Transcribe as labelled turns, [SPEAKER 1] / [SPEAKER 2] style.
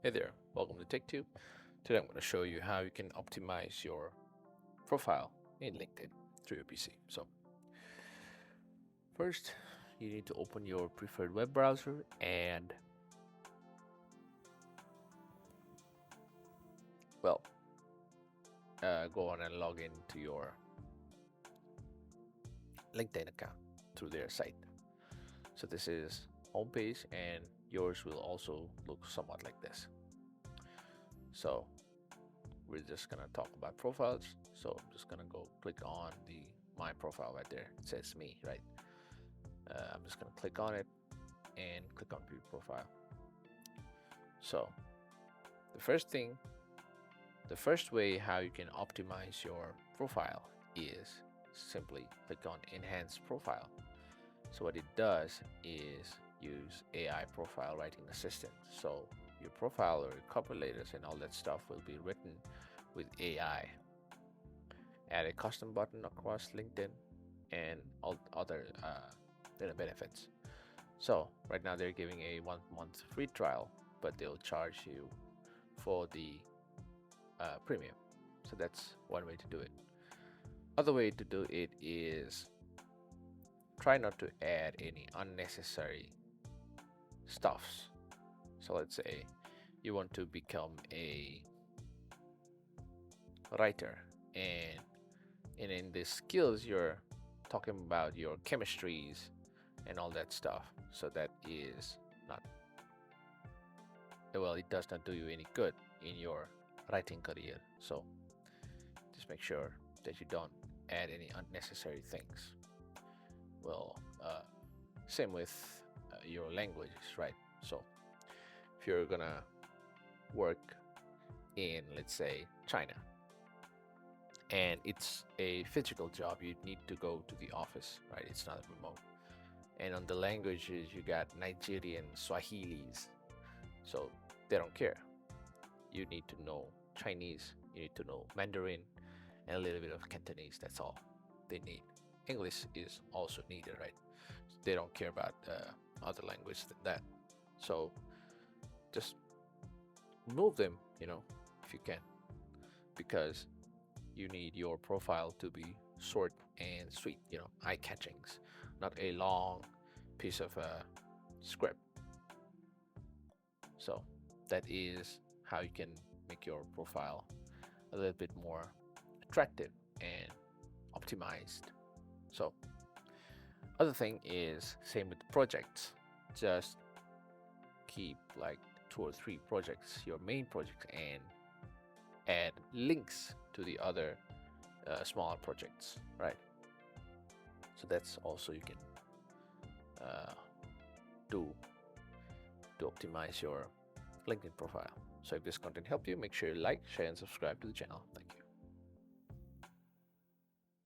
[SPEAKER 1] Hey there, welcome to TechTube. Today I'm going to show you how you can optimize your profile in LinkedIn through your PC. So first, you need to open your preferred web browser and, well, go on and log into your LinkedIn account through their site. So this is homepage, and yours will also look somewhat like this. So we're just gonna talk about profiles. So I'm just gonna go click on the my profile right there. It says me, right? I'm just gonna click on it and click on view profile. So the first thing, the first way how you can optimize your profile is simply click on enhance profile. So what it does is use AI profile writing assistant. So your profile or your cover letters and all that stuff will be written with AI. Add a custom button across LinkedIn and all other benefits. So right now they're giving a 1 month free trial, but they'll charge you for the premium. So that's one way to do it. Other way to do it is try not to add any unnecessary stuffs. So let's say you want to become a writer, and in the skills you're talking about your chemistries and all that stuff. So that is not, well, it does not do you any good in your writing career. So just make sure that you don't add any unnecessary things. Well, same with your languages, right? So if you're gonna work in, let's say, China, and it's a physical job, you need to go to the office, right? It's not remote. And on the languages, you got Nigerian Swahilis, so they don't care. You need to know Chinese, you need to know Mandarin, and a little bit of Cantonese. That's all they need. English is also needed, right? They don't care about other language than that. So just move them, if you can, because you need your profile to be short and sweet, eye catchings, not a long piece of script. So that is how you can make your profile a little bit more attractive and optimized. So other thing is same with projects. Just keep like 2 or 3 projects, your main project, and add links to the other smaller projects, right? So that's also you can uh, do to optimize your LinkedIn profile. So if this content helped you, make sure you like, share, and subscribe to the channel. Thank you.